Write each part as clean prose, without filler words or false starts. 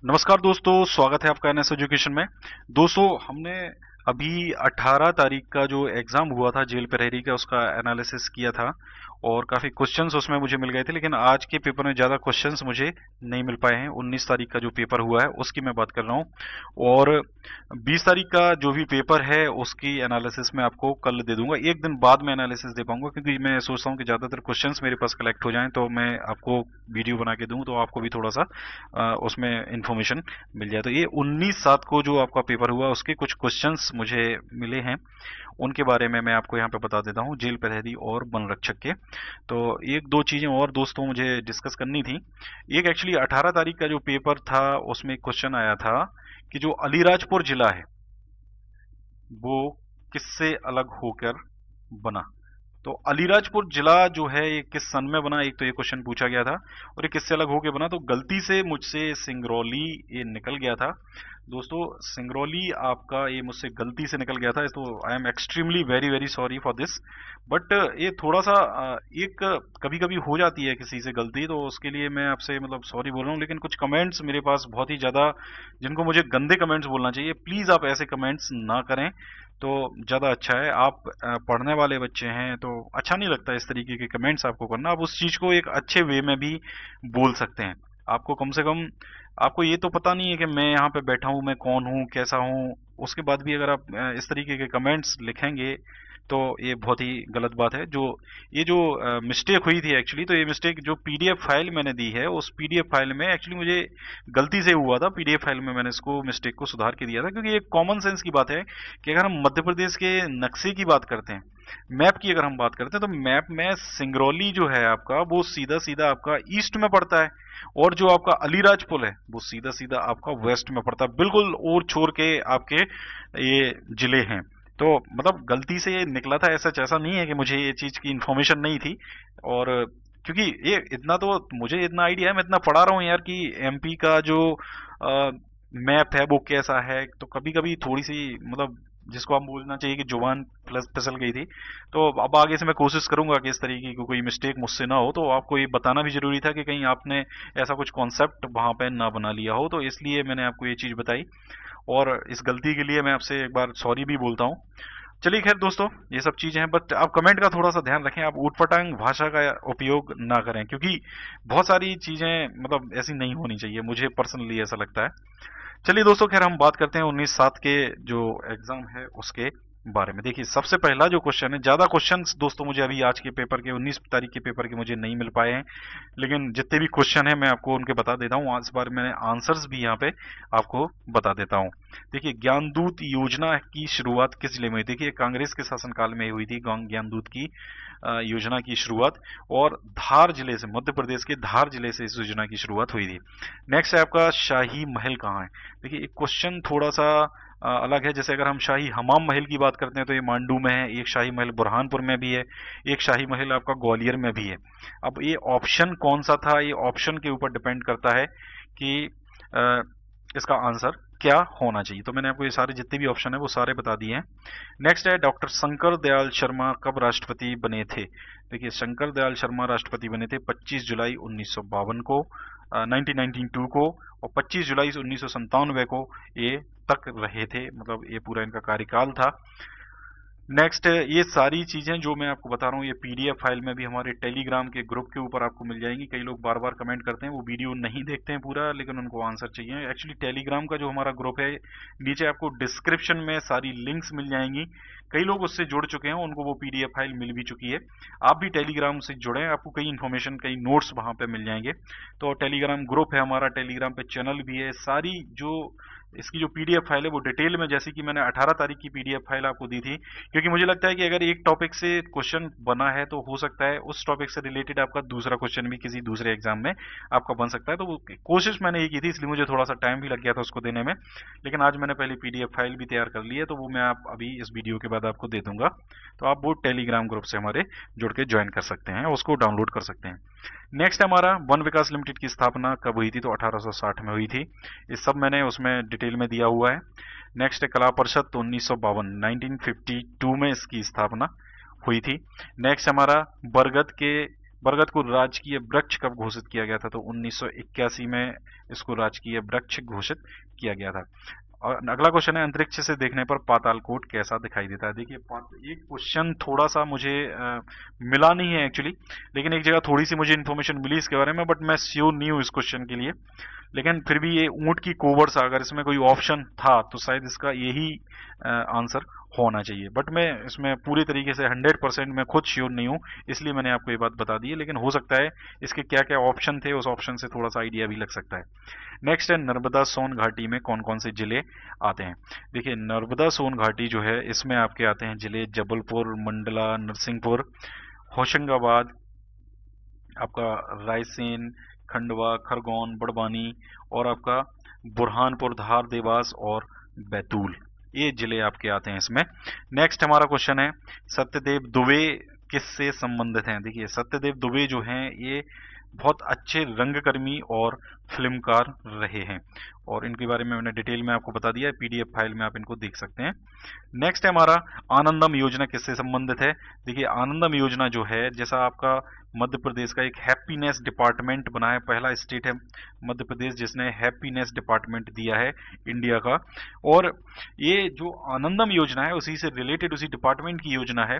नमस्कार दोस्तों, स्वागत है आपका एनएस एजुकेशन में। दोस्तों, हमने अभी 18 तारीख का जो एग्जाम हुआ था जेल प्रहरी का, उसका एनालिसिस किया था और काफी क्वेश्चंस उसमें मुझे मिल गए थे। लेकिन आज के पेपर में ज्यादा क्वेश्चंस मुझे नहीं मिल पाए हैं। 19 तारीख का जो पेपर हुआ है उसकी मैं बात कर रहा हूँ, और 20 तारीख का जो भी पेपर है उसकी एनालिसिस मैं आपको कल दे दूंगा। एक दिन बाद में एनालिसिस दे पाऊंगा, क्योंकि मैं सोचता हूँ कि ज्यादातर क्वेश्चंस मेरे पास कलेक्ट हो जाएं तो मैं आपको वीडियो बना के दूं, तो आपको भी थोड़ा सा उसमें इंफॉर्मेशन मिल जाए। तो ये 19/7 को जो आपका पेपर हुआ उसके कुछ क्वेश्चंस मुझे मिले हैं, उनके बारे में मैं आपको यहाँ पे बता देता हूँ, जेल प्रहरी और वन रक्षक के। तो एक दो चीजें और दोस्तों मुझे डिस्कस करनी थी। एक एक्चुअली 18 तारीख का जो पेपर था उसमें क्वेश्चन आया था कि जो अलीराजपुर जिला है वो किससे अलग होकर बना। तो अलीराजपुर जिला जो है ये किस सन में बना, एक तो ये क्वेश्चन पूछा गया था, और ये किससे अलग होके बना। तो गलती से मुझसे सिंगरौली ये निकल गया था दोस्तों। सिंगरौली आपका ये मुझसे गलती से निकल गया था, तो I am extremely very very sorry for this. But ये थोड़ा सा एक कभी कभी हो जाती है किसी से गलती, तो उसके लिए मैं आपसे मतलब सॉरी बोल रहा हूँ। लेकिन कुछ कमेंट्स मेरे पास बहुत ही ज्यादा, जिनको मुझे गंदे कमेंट्स बोलना चाहिए, प्लीज आप ऐसे कमेंट्स ना करें तो ज़्यादा अच्छा है। आप पढ़ने वाले बच्चे हैं तो अच्छा नहीं लगता इस तरीके के कमेंट्स आपको करना। आप उस चीज़ को एक अच्छे वे में भी बोल सकते हैं। आपको कम से कम, आपको ये तो पता नहीं है कि मैं यहाँ पे बैठा हूँ, मैं कौन हूँ, कैसा हूँ, उसके बाद भी अगर आप इस तरीके के कमेंट्स लिखेंगे तो ये बहुत ही गलत बात है। जो मिस्टेक हुई थी एक्चुअली, तो ये मिस्टेक जो पीडीएफ फाइल मैंने दी है उस पीडीएफ फाइल में एक्चुअली मुझे गलती से हुआ था। पीडीएफ फाइल में मैंने इसको मिस्टेक को सुधार के दिया था, क्योंकि ये कॉमन सेंस की बात है कि अगर हम मध्य प्रदेश के नक्शे की बात करते हैं, मैप की अगर हम बात करते हैं, तो मैप में सिंगरौली जो है आपका वो सीधा सीधा आपका ईस्ट में पड़ता है, और जो आपका अलीराजपुर है वो सीधा सीधा आपका वेस्ट में पड़ता है, बिल्कुल और छोर के आपके ये जिले हैं। तो मतलब गलती से ये निकला था, ऐसा नहीं है कि मुझे ये चीज की इंफॉर्मेशन नहीं थी। और क्योंकि ये इतना तो मुझे इतना आइडिया है, मैं इतना पढ़ा रहा हूँ यार कि एमपी का जो मैप है वो कैसा है। तो कभी कभी थोड़ी सी मतलब जिसको आप बोलना चाहिए कि जुबान फिसल गई थी। तो अब आगे से मैं कोशिश करूंगा कि इस तरीके की कोई मिस्टेक मुझसे ना हो। तो आपको ये बताना भी जरूरी था कि कहीं आपने ऐसा कुछ कॉन्सेप्ट वहां पे ना बना लिया हो, तो इसलिए मैंने आपको ये चीज बताई, और इस गलती के लिए मैं आपसे एक बार सॉरी भी बोलता हूँ। चलिए खैर दोस्तों, ये सब चीजें हैं, बट आप कमेंट का थोड़ा सा ध्यान रखें, आप ऊटपटांग भाषा का उपयोग ना करें, क्योंकि बहुत सारी चीजें मतलब ऐसी नहीं होनी चाहिए, मुझे पर्सनली ऐसा लगता है। चलिए दोस्तों, खैर हम बात करते हैं 19/7 के जो एग्जाम है उसके बारे में। देखिए, सबसे पहला जो क्वेश्चन है, ज्यादा क्वेश्चंस दोस्तों मुझे अभी आज के पेपर के 19 तारीख के पेपर के मुझे नहीं मिल पाए हैं, लेकिन जितने भी क्वेश्चन है मैं आपको उनके बता देता हूँ। आज बार मैंने आंसर्स भी यहाँ पे आपको बता देता हूँ। देखिए, ज्ञानदूत योजना की शुरुआत किस जिले में हुई? देखिए, कांग्रेस के शासनकाल में हुई थी ज्ञानदूत की योजना की शुरुआत, और धार जिले से, मध्य प्रदेश के धार जिले से इस योजना की शुरुआत हुई थी। नेक्स्ट है आपका, शाही महल कहाँ है? देखिए, एक क्वेश्चन थोड़ा सा अलग है। जैसे अगर हम शाही हमाम महल की बात करते हैं तो ये मांडू में है, एक शाही महल बुरहानपुर में भी है, एक शाही महल आपका ग्वालियर में भी है। अब ये ऑप्शन कौन सा था, ये ऑप्शन के ऊपर डिपेंड करता है कि अ, इसका आंसर क्या होना चाहिए। तो मैंने आपको ये सारे जितने भी ऑप्शन है वो सारे बता दिए हैं। नेक्स्ट है, डॉक्टर शंकर दयाल शर्मा कब राष्ट्रपति बने थे? देखिए, शंकर दयाल शर्मा राष्ट्रपति बने थे 25 जुलाई 1952 को, 1992 को, और 25 जुलाई 1997 को ये तक रहे थे, मतलब ये पूरा इनका कार्यकाल था। नेक्स्ट, ये सारी चीजें जो मैं आपको बता रहा हूँ ये पीडीएफ फाइल में भी हमारे टेलीग्राम के ग्रुप के ऊपर आपको मिल जाएंगी। कई लोग बार बार कमेंट करते हैं, वो वीडियो नहीं देखते हैं पूरा, लेकिन उनको आंसर चाहिए। एक्चुअली टेलीग्राम का जो हमारा ग्रुप है, नीचे आपको डिस्क्रिप्शन में सारी लिंक्स मिल जाएंगी। कई लोग उससे जुड़ चुके हैं, उनको वो पीडीएफ फाइल मिल भी चुकी है। आप भी टेलीग्राम से जुड़े, आपको कई इन्फॉर्मेशन, कई नोट्स वहां पे मिल जाएंगे। तो टेलीग्राम ग्रुप है हमारा, टेलीग्राम पे चैनल भी है। सारी जो इसकी जो पीडीएफ फाइल है वो डिटेल में, जैसे कि मैंने 18 तारीख की पीडीएफ फाइल आपको दी थी, क्योंकि मुझे लगता है कि अगर एक टॉपिक से क्वेश्चन बना है तो हो सकता है उस टॉपिक से रिलेटेड आपका दूसरा क्वेश्चन भी किसी दूसरे एग्जाम में आपका बन सकता है। तो वो कोशिश मैंने ये की थी, इसलिए मुझे थोड़ा सा टाइम भी लग गया था उसको देने में। लेकिन आज मैंने पहले पीडीएफ फाइल भी तैयार कर ली है, तो वो मैं आप अभी इस वीडियो के बाद आपको दे दूंगा। तो आप वो टेलीग्राम ग्रुप से हमारे जुड़ के ज्वाइन कर सकते हैं, उसको डाउनलोड कर सकते हैं। नेक्स्ट हमारा, वन विकास लिमिटेड की स्थापना कब हुई थी? तो 1860 में हुई थी। ये सब मैंने उसमें डिटेल में दिया हुआ है। नेक्स्ट है कला परिषद, तो 1952 1952 में इसकी स्थापना हुई थी। नेक्स्ट हमारा, बरगद के बरगद को राजकीय वृक्ष कब घोषित किया गया था? तो 1981 में इसको राजकीय वृक्ष घोषित किया गया था। और अगला क्वेश्चन है, अंतरिक्ष से देखने पर पातालकोट कैसा दिखाई देता है? देखिए, ये क्वेश्चन थोड़ा सा मुझे मिला नहीं है एक्चुअली, लेकिन एक जगह थोड़ी सी मुझे इन्फॉर्मेशन मिली इसके बारे में, बट मैं श्योर नहीं हूँ इस क्वेश्चन के लिए। लेकिन फिर भी ये ऊंट की कोबर सा, अगर इसमें कोई ऑप्शन था तो शायद इसका यही आंसर होना चाहिए, बट मैं इसमें पूरी तरीके से 100% मैं खुद श्योर नहीं हूँ, इसलिए मैंने आपको ये बात बता दी है। लेकिन हो सकता है इसके क्या क्या ऑप्शन थे, उस ऑप्शन से थोड़ा सा आइडिया भी लग सकता है। नेक्स्ट है, नर्मदा सोन घाटी में कौन कौन से जिले आते हैं? देखिए, नर्मदा सोन घाटी जो है इसमें आपके आते हैं जिले जबलपुर, मंडला, नरसिंहपुर, होशंगाबाद, आपका रायसेन, खंडवा, खरगोन, बड़वानी और आपका बुरहानपुर, धार, देवास और बैतूल, ये जिले आपके आते हैं इसमें। नेक्स्ट हमारा क्वेश्चन है, सत्यदेव दुबे किससे संबंधित हैं? देखिए, सत्यदेव दुबे जो हैं ये बहुत अच्छे रंगकर्मी और फिल्मकार रहे हैं, और इनके बारे में मैंने डिटेल में आपको बता दिया है, पीडीएफ फाइल में आप इनको देख सकते हैं। नेक्स्ट है हमारा, आनंदम योजना किससे संबंधित है? देखिए, आनंदम योजना जो है, जैसा आपका मध्य प्रदेश का एक हैप्पीनेस डिपार्टमेंट बना है, पहला स्टेट है मध्य प्रदेश जिसने हैप्पीनेस डिपार्टमेंट दिया है इंडिया का, और ये जो आनंदम योजना है उसी से रिलेटेड, उसी डिपार्टमेंट की योजना है।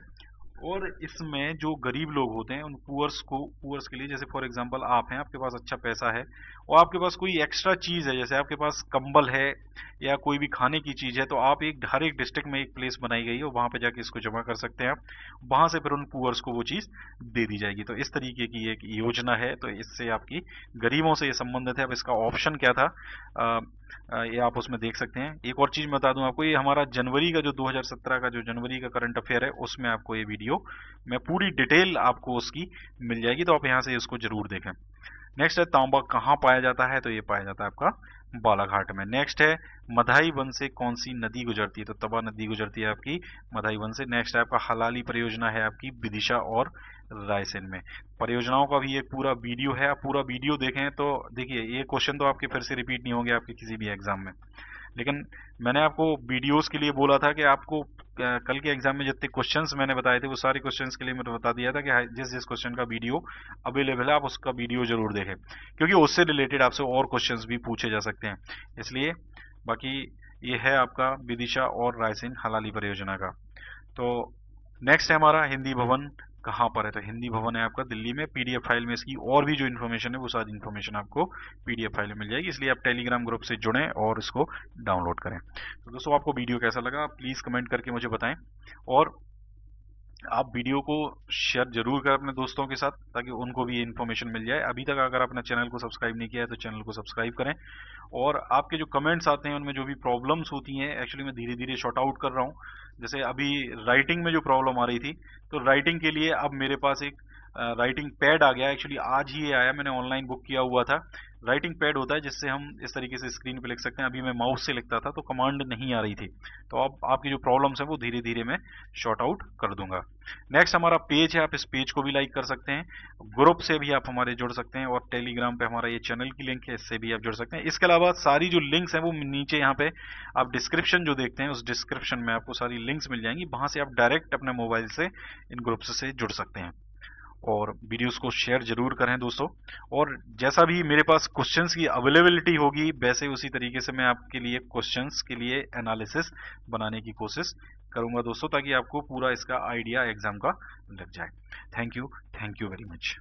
और इसमें जो गरीब लोग होते हैं उन पुअर्स के लिए, जैसे फॉर एग्जांपल आप हैं, आपके पास अच्छा पैसा है और आपके पास कोई एक्स्ट्रा चीज है, जैसे आपके पास कंबल है या कोई भी खाने की चीज है, तो आप हर एक डिस्ट्रिक्ट में एक प्लेस बनाई गई है, वहां पे जाके इसको जमा कर सकते हैं आप, वहां से फिर उन पुअर्स को वो चीज दे दी जाएगी। तो इस तरीके की एक योजना है, तो इससे आपकी गरीबों से ये संबंधित है। अब इसका ऑप्शन क्या था, ये आप उसमें देख सकते हैं। एक और चीज मैं बता दूं आपको, ये हमारा जनवरी का जो 2017 का जो जनवरी का करंट अफेयर है, उसमें आपको ये वीडियो में पूरी डिटेल आपको उसकी मिल जाएगी, तो आप यहाँ से इसको जरूर देखें। नेक्स्ट है, तांबा कहाँ पाया जाता है? तो ये पाया जाता है आपका बालाघाट में। नेक्स्ट है, मधाई वन से कौन सी नदी गुजरती है? तो तवा नदी गुजरती है आपकी मधाई वन से। नेक्स्ट है आपका, हलाली परियोजना है आपकी विदिशा और रायसेन में। परियोजनाओं का भी एक पूरा वीडियो है, आप पूरा वीडियो देखें तो देखिए, ये क्वेश्चन तो आपके फिर से रिपीट नहीं होंगे आपके किसी भी एग्जाम में, लेकिन मैंने आपको वीडियोस के लिए बोला था कि आपको कल के एग्जाम में जितने क्वेश्चंस मैंने बताए थे वो सारे क्वेश्चंस के लिए मैंने बता दिया था कि जिस जिस क्वेश्चन का वीडियो अवेलेबल है आप उसका वीडियो जरूर देखें, क्योंकि उससे रिलेटेड आपसे और क्वेश्चंस भी पूछे जा सकते हैं, इसलिए। बाकी ये है आपका विदिशा और रायसेन हलाली परियोजना का। तो नेक्स्ट है हमारा, हिंदी भवन कहाँ पर है? तो हिंदी भवन है आपका दिल्ली में। पीडीएफ फाइल में इसकी और भी जो इन्फॉर्मेशन है वो सारी इन्फॉर्मेशन आपको पीडीएफ फाइल में मिल जाएगी, इसलिए आप टेलीग्राम ग्रुप से जुड़ें और इसको डाउनलोड करें। तो दोस्तों, आपको वीडियो कैसा लगा प्लीज कमेंट करके मुझे बताएं, और आप वीडियो को शेयर जरूर करें अपने दोस्तों के साथ, ताकि उनको भी ये इन्फॉर्मेशन मिल जाए। अभी तक अगर आपने चैनल को सब्सक्राइब नहीं किया है तो चैनल को सब्सक्राइब करें, और आपके जो कमेंट्स आते हैं उनमें जो भी प्रॉब्लम्स होती हैं, एक्चुअली मैं धीरे धीरे शॉर्ट आउट कर रहा हूँ। जैसे अभी राइटिंग में जो प्रॉब्लम आ रही थी, तो राइटिंग के लिए अब मेरे पास एक राइटिंग पैड आ गया, एक्चुअली आज ही ये आया, मैंने ऑनलाइन बुक किया हुआ था। राइटिंग पैड होता है जिससे हम इस तरीके से स्क्रीन पे लिख सकते हैं। अभी मैं माउस से लिखता था तो कमांड नहीं आ रही थी, तो अब आपकी जो प्रॉब्लम्स है वो धीरे धीरे मैं शॉर्ट आउट कर दूंगा। नेक्स्ट हमारा पेज है, आप इस पेज को भी लाइक कर सकते हैं, ग्रुप से भी आप हमारे जुड़ सकते हैं, और टेलीग्राम पे हमारा ये चैनल की लिंक है, इससे भी आप जुड़ सकते हैं। इसके अलावा सारी जो लिंक्स हैं वो नीचे यहाँ पे आप डिस्क्रिप्शन जो देखते हैं उस डिस्क्रिप्शन में आपको सारी लिंक्स मिल जाएंगी, वहां से आप डायरेक्ट अपने मोबाइल से इन ग्रुप्स से जुड़ सकते हैं। और वीडियोस को शेयर जरूर करें दोस्तों, और जैसा भी मेरे पास क्वेश्चंस की अवेलेबिलिटी होगी वैसे उसी तरीके से मैं आपके लिए क्वेश्चंस के लिए एनालिसिस बनाने की कोशिश करूंगा दोस्तों, ताकि आपको पूरा इसका आइडिया एग्जाम का लग जाए। Thank you very much.